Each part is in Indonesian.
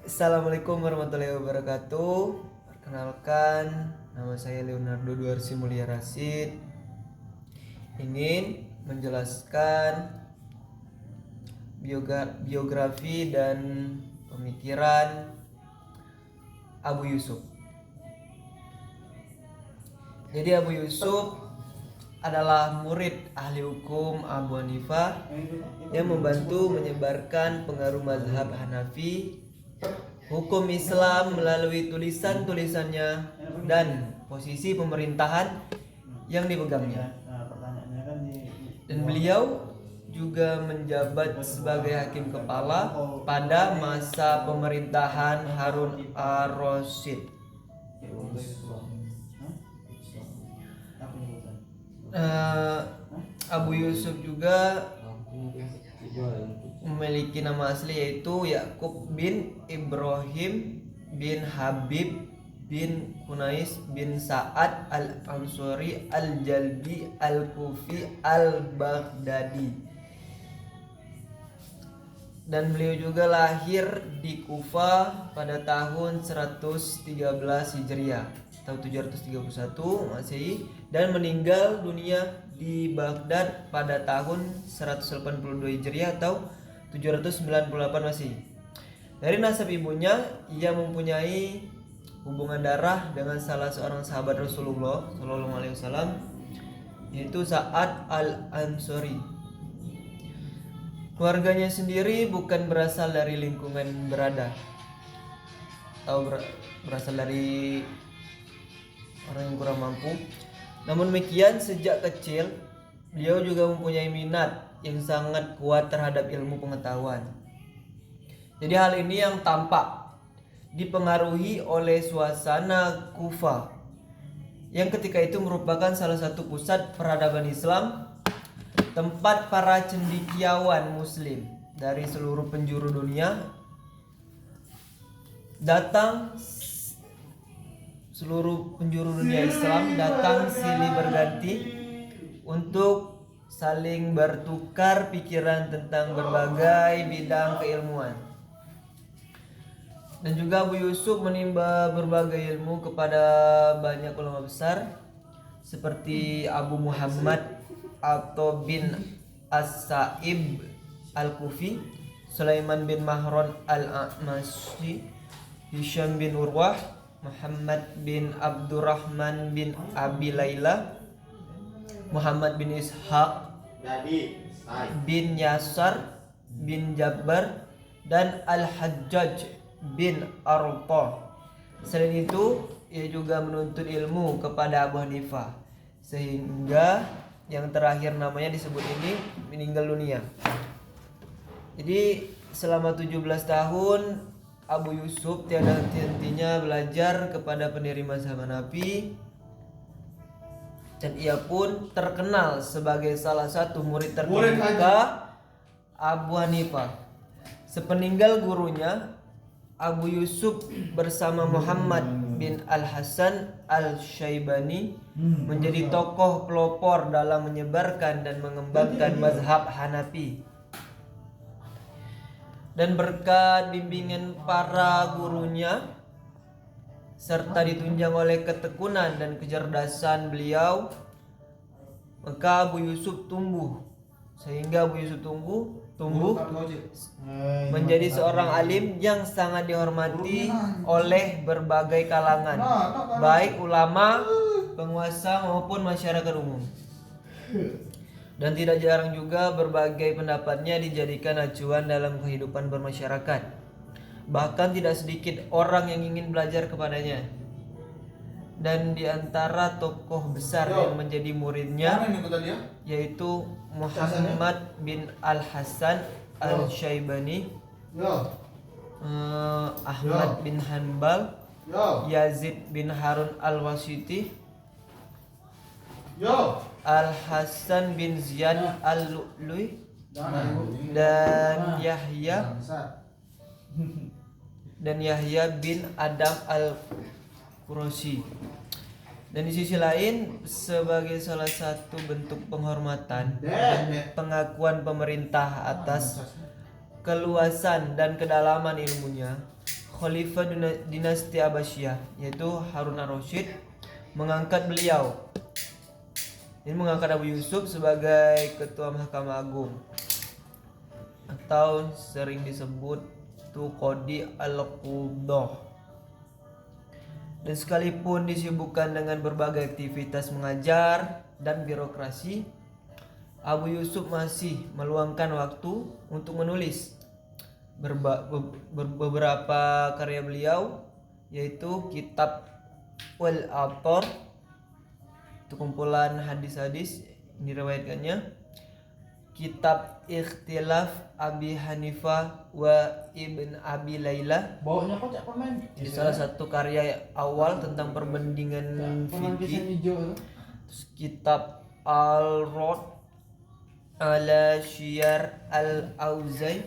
Assalamualaikum warahmatullahi wabarakatuh. Perkenalkan, nama saya Leonardo Duarsi Mulia Rasid. Ingin menjelaskan biografi dan pemikiran Abu Yusuf. Jadi Abu Yusuf adalah murid ahli hukum Abu Hanifah yang membantu menyebarkan pengaruh mazhab Hanafi, hukum Islam melalui tulisan-tulisannya dan posisi pemerintahan yang dipegangnya. Dan beliau juga menjabat sebagai hakim kepala pada masa pemerintahan Harun ar-Rasyid. Abu Yusuf juga memiliki nama asli yaitu Yakub bin Ibrahim bin Habib bin Kunais bin Sa'ad al-Ansari al-Jalbi al-Kufi al-Baghdadi. Dan beliau juga lahir di Kufah pada tahun 113 Hijriah atau 731 Masehi dan meninggal dunia di Baghdad pada tahun 182 Hijriah atau 798 Masehi. Dari nasab ibunya, ia mempunyai hubungan darah dengan salah seorang sahabat Rasulullah SAW, yaitu Sa'ad al-Ansari. Keluarganya sendiri bukan berasal dari lingkungan berada atau berasal dari orang yang kurang mampu. Namun demikian, sejak kecil beliau juga mempunyai minat yang sangat kuat terhadap ilmu pengetahuan. Jadi hal ini yang tampak dipengaruhi oleh suasana Kufah yang ketika itu merupakan salah satu pusat peradaban Islam, tempat para cendekiawan muslim dari seluruh penjuru dunia Islam datang silih berganti untuk saling bertukar pikiran tentang berbagai bidang keilmuan. Dan juga Abu Yusuf menimba berbagai ilmu kepada banyak ulama besar seperti Abu Muhammad atau bin As-Sa'ib al-Kufi, Sulaiman bin Mahran al-A'mashi, Hisham bin Urwah, Muhammad bin Abdurrahman bin Abi Layla, Muhammad bin Ishaq bin Yasar bin Jabbar, dan Al-Hajjaj bin Arta. Selain itu, ia juga menuntut ilmu kepada Abu Hanifah sehingga yang terakhir namanya disebut ini meninggal dunia. Jadi selama 17 tahun Abu Yusuf tiada henti-hentinya belajar kepada pendiri mazhab Hanafi, dan ia pun terkenal sebagai salah satu murid terkemuka Abu Hanifah. Sepeninggal gurunya, Abu Yusuf bersama Muhammad bin Al-Hasan Al-Syaibani menjadi tokoh pelopor dalam menyebarkan dan mengembangkan mazhab Hanafi. Dan berkat bimbingan para gurunya serta ditunjang oleh ketekunan dan kecerdasan beliau, maka Abu Yusuf tumbuh menjadi seorang alim yang sangat dihormati oleh berbagai kalangan, baik ulama, penguasa maupun masyarakat umum. Dan tidak jarang juga berbagai pendapatnya dijadikan acuan dalam kehidupan bermasyarakat. Bahkan tidak sedikit orang yang ingin belajar kepadanya. Dan di antara tokoh besar yang menjadi muridnya yaitu Muhammad bin Al-Hasan Al-Syaibani, Ahmad bin Hanbal, Yazid bin Harun Al-Wasiti, Al-Hasan bin Ziyad Al-Lu'lu'i, dan Yahya bin Adam Al-Qurasi. Dan di sisi lain, sebagai salah satu bentuk penghormatan dan pengakuan pemerintah atas keluasan dan kedalaman ilmunya, Khalifah dinasti Abbasiyah yaitu Harun ar-Rasyid mengangkat beliau. Ini mengangkat Abu Yusuf sebagai ketua Mahkamah Agung atau sering disebut tu Qadi al-Qudah. Dan sekalipun disibukkan dengan berbagai aktivitas mengajar dan birokrasi, Abu Yusuf masih meluangkan waktu untuk menulis beberapa karya beliau, yaitu kitab Wal-Athar, itu kumpulan hadis-hadis diriwayatkannya, kitab Ikhtilaf Abi Hanifah wa Ibn Abi Layla. Baunya kok cak pemain. Ini salah satu karya awal tentang perbandingan fikih. Terus kitab Al-Rad ala Syiyar Al-Auza'i.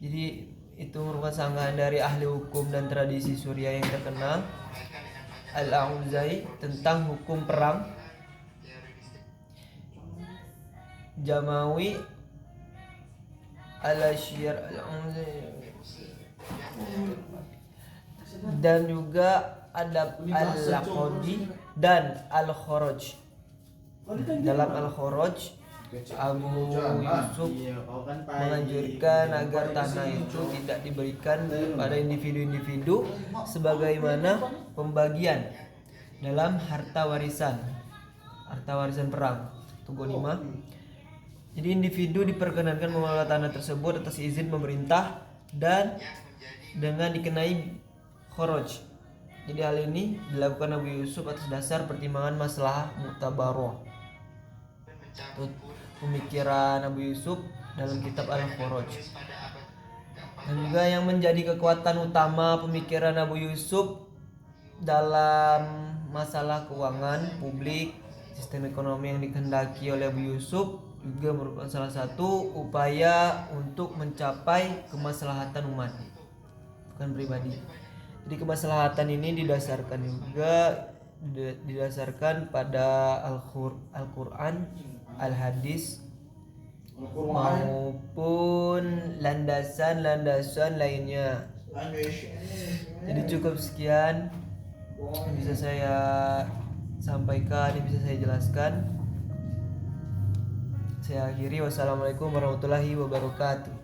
Jadi itu merupakan sanggahan dari ahli hukum dan tradisi Suriah yang terkenal, Al-Auza'i, tentang hukum perang. Jamawi ala Syiyar Al-Auza'i, dan juga Adab Al-Laqadi dan Al-Kharaj. Dalam Al-Kharaj, Abu Yusuf menganjurkan agar tanah itu tidak diberikan pada individu-individu sebagaimana pembagian dalam harta warisan perang. Tugu 5. Jadi individu diperkenankan mengelola tanah tersebut atas izin pemerintah dan dengan dikenai kharaj. Jadi hal ini dilakukan Abu Yusuf atas dasar pertimbangan maslahah mu'tabarah. Itu pemikiran Abu Yusuf dalam kitab Al-Kharaj. Dan juga yang menjadi kekuatan utama pemikiran Abu Yusuf dalam masalah keuangan publik, sistem ekonomi yang dikehendaki oleh Abu Yusuf juga merupakan salah satu upaya untuk mencapai kemaslahatan umat, bukan pribadi. Jadi kemaslahatan ini didasarkan pada Al-Quran, Al-Hadis, maupun landasan-landasan lainnya. Jadi cukup sekian yang bisa saya sampaikan, yang bisa saya jelaskan. Saya akhiri. Wassalamualaikum warahmatullahi wabarakatuh.